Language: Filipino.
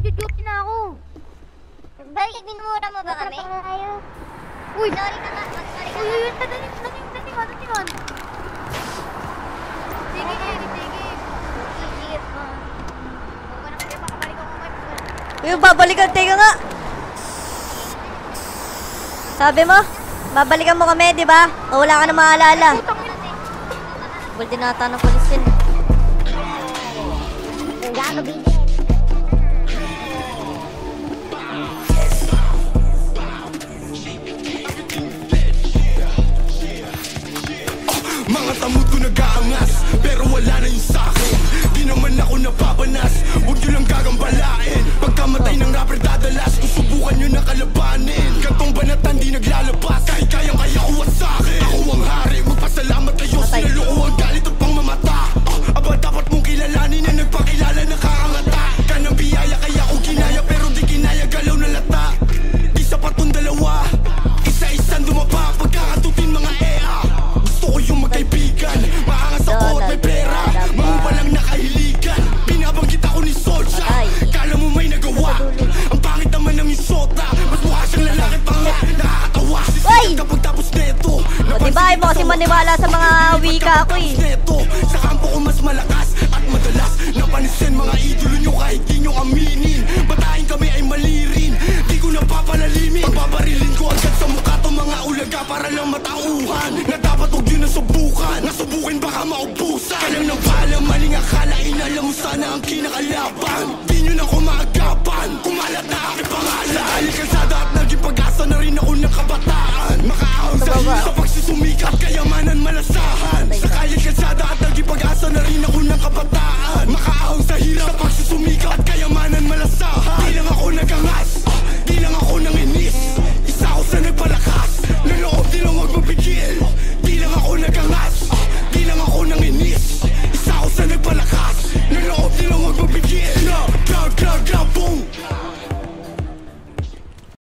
Nagjo-duty na ako. Balik, minumura mo ba kami? Uy! Sorry ka nga, mag-sorry ka Uy, nga. tatingan. Sige. Sige pa. Huwag ka na kaya makabalik ako ngayon. Uy, babalikan, teka nga. Sabi mo, babalikan mo kami, di ba? O wala ka na maalala. Bul din nata ng polis yun. Gago, busy. Mga tamuto nag-aangas, pero wala na yung sa'kin. Di naman ako napapanas, huwag nyo lang gagambalain. Pagkamatay ng rapper dadalas, kung subukan nyo na kalabanin. Gantong banatan di naglalabas, kahit kayang-kaya kuha sa'kin. Ako ang hari, magpasalamat kayo, sinaloko ang galit at pangmamata. Aba dapat mong kilalanin na nagpakilala nakakangata. Kanang biyaya kaya ko kinaya, pero di kinaya galaw na lata. Di sapat tong dalawa, isa-isang dumapa. Pagkakatutin mga EA, gusto ko yung magkaibigan. Maangas ako at may pera, mamupalang nakahiligan. Binabanggit ako ni Solskja, kala mo may nagawa. Ang pangit naman ng isota, mas mukha siyang lalaki pa nga. Nakakatawa si Sita kapag tapos neto. Diba, ay mo kasi maniwala sa mga wika ko eh. Sa kampo ko mas malakas at madalas napansin mga idolo nyo kahit di nyo aminin. Batayin kami ay mali rin, di ko napapalalimin. Pagbabarilin ko agad sa mukha to mga ulaga para lang matauhan. Na dapat huwag yun nasubukan, nasubukin baka maubusan. Kalam ng paalam, maling akalain, alam mo sana ang kinakalaban. Di nyo na ko maagapan, kumalat na aking pangalan. Dahil kalsada at naging pag-asa na rin ako ng kabataan. Makaahon sa hirap sa pagsusumikat, kayamanan malasahan. Sa kalye kalsada at naging pag-asa na rin ako ng kabataan. Makaahon sa hirap sa